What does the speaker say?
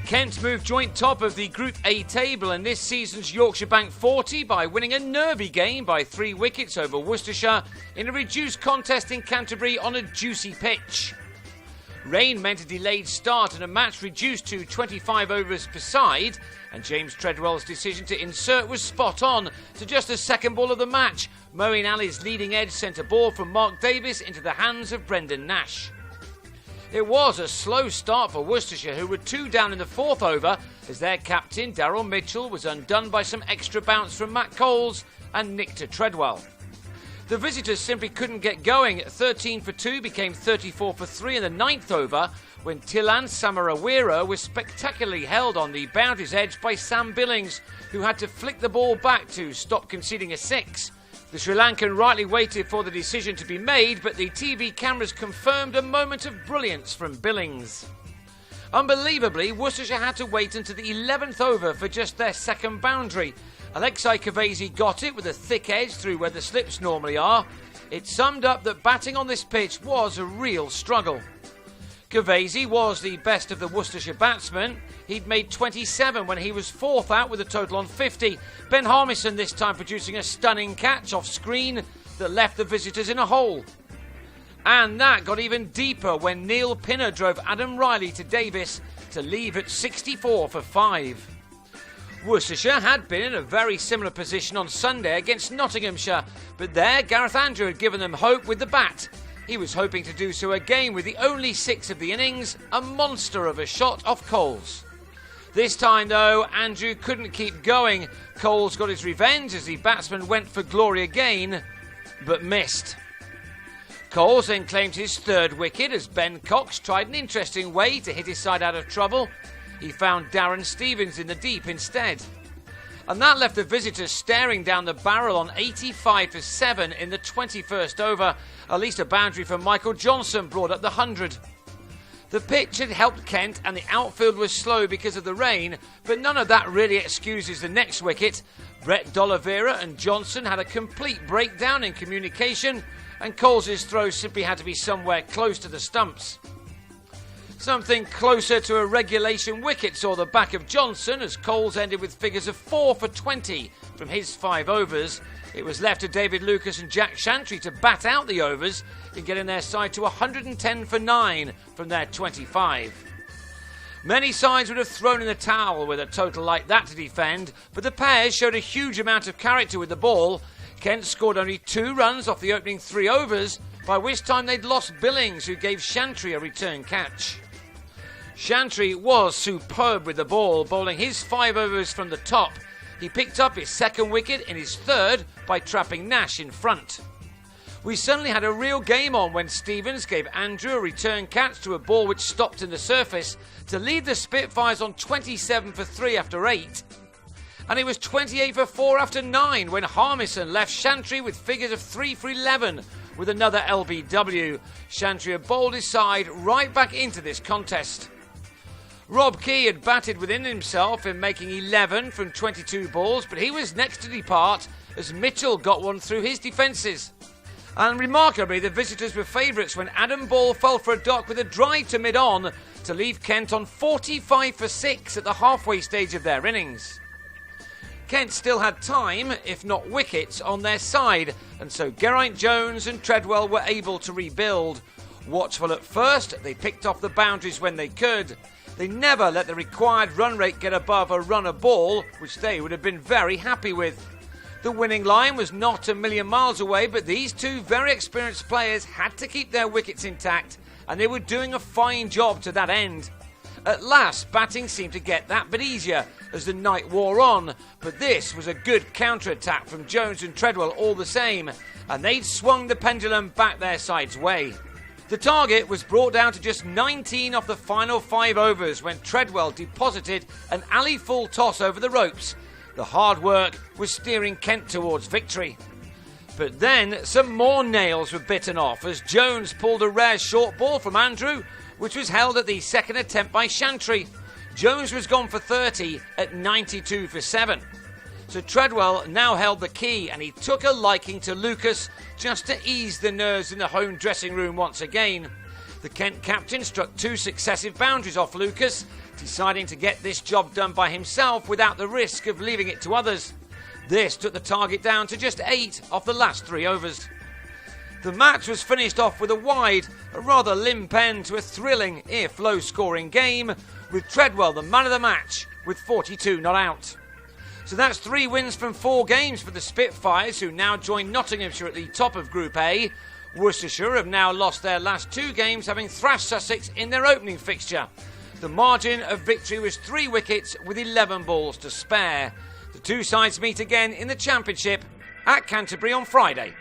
Kent moved joint top of the Group A table in this season's YB40 by winning a nervy game by 3 wickets over Worcestershire in a reduced contest in Canterbury on a juicy pitch. Rain meant a delayed start and a match reduced to 25 overs per side, and James Treadwell's decision to insert was spot on to just the second ball of the match. Moeen Ali's leading edge sent a ball from Mark Davies into the hands of Brendan Nash. It was a slow start for Worcestershire, who were 2 down in the 4th over as their captain Daryl Mitchell was undone by some extra bounce from Matt Coles and nicked to Treadwell. The visitors simply couldn't get going. 13 for 2 became 34 for 3 in the 9th over when Tilan Samarawira was spectacularly held on the boundary's edge by Sam Billings, who had to flick the ball back to stop conceding a 6. The Sri Lankan rightly waited for the decision to be made, but the TV cameras confirmed a moment of brilliance from Billings. Unbelievably, Worcestershire had to wait until the 11th over for just their second boundary. Alexei Kavesi got it with a thick edge through where the slips normally are. It summed up that batting on this pitch was a real struggle. Kavesi was the best of the Worcestershire batsmen. He'd made 27 when he was 4th out with a total on 50. Ben Harmison this time producing a stunning catch off screen that left the visitors in a hole. And that got even deeper when Neil Pinner drove Adam Riley to Davis to leave at 64 for 5. Worcestershire had been in a very similar position on Sunday against Nottinghamshire, but there Gareth Andrew had given them hope with the bat. He was hoping to do so again with the only 6 of the innings, a monster of a shot off Coles. This time though, Andrew couldn't keep going. Coles got his revenge as the batsman went for glory again, but missed. Coles then claimed his 3rd wicket as Ben Cox tried an interesting way to hit his side out of trouble. He found Darren Stevens in the deep instead. And that left the visitors staring down the barrel on 85 for 7 in the 21st over. At least a boundary from Michael Johnson brought up the 100. The pitch had helped Kent and the outfield was slow because of the rain, but none of that really excuses the next wicket. Brett D'Oliveira and Johnson had a complete breakdown in communication, and Coles' throw simply had to be somewhere close to the stumps. Something closer to a regulation wicket saw the back of Johnson as Coles ended with figures of 4 for 20 from his 5 overs. It was left to David Lucas and Jack Shantry to bat out the overs in getting their side to 110 for 9 from their 25. Many sides would have thrown in the towel with a total like that to defend, but the pairs showed a huge amount of character with the ball. Kent scored only 2 runs off the opening 3 overs, by which time they'd lost Billings, who gave Shantry a return catch. Shantry was superb with the ball, bowling his 5 overs from the top. He picked up his 2nd wicket in his 3rd by trapping Nash in front. We suddenly had a real game on when Stevens gave Andrew a return catch to a ball which stopped in the surface to lead the Spitfires on 27 for 3 after 8. And it was 28 for 4 after 9 when Harmison left Shantry with figures of 3 for 11 with another LBW. Shantry had bowled his side right back into this contest. Rob Key had batted within himself in making 11 from 22 balls, but he was next to depart as Mitchell got one through his defences. And remarkably, the visitors were favourites when Adam Ball fell for a duck with a drive to mid-on to leave Kent on 45 for 6 at the halfway stage of their innings. Kent still had time, if not wickets, on their side, and so Geraint Jones and Treadwell were able to rebuild. Watchful at first, they picked off the boundaries when they could. They never let the required run rate get above a run a ball, which they would have been very happy with. The winning line was not a million miles away, but these 2 very experienced players had to keep their wickets intact, and they were doing a fine job to that end. At last, batting seemed to get that bit easier as the night wore on, but this was a good counter-attack from Jones and Treadwell all the same, and they'd swung the pendulum back their side's way. The target was brought down to just 19 off the final 5 overs when Treadwell deposited an alley full toss over the ropes. The hard work was steering Kent towards victory. But then some more nails were bitten off as Jones pulled a rare short ball from Andrew, which was held at the 2nd attempt by Shantry. Jones was gone for 30 at 92 for 7. So Treadwell now held the key and he took a liking to Lucas just to ease the nerves in the home dressing room once again. The Kent captain struck 2 successive boundaries off Lucas deciding to get this job done by himself without the risk of leaving it to others. This took the target down to just 8 off the last 3 overs. The match was finished off with a rather limp end to a thrilling, if low-scoring game, with Treadwell the man of the match, with 42 not out. So that's 3 wins from 4 games for the Spitfires, who now join Nottinghamshire at the top of Group A. Worcestershire have now lost their last 2 games, having thrashed Sussex in their opening fixture. The margin of victory was 3 wickets with 11 balls to spare. The 2 sides meet again in the Championship at Canterbury on Friday.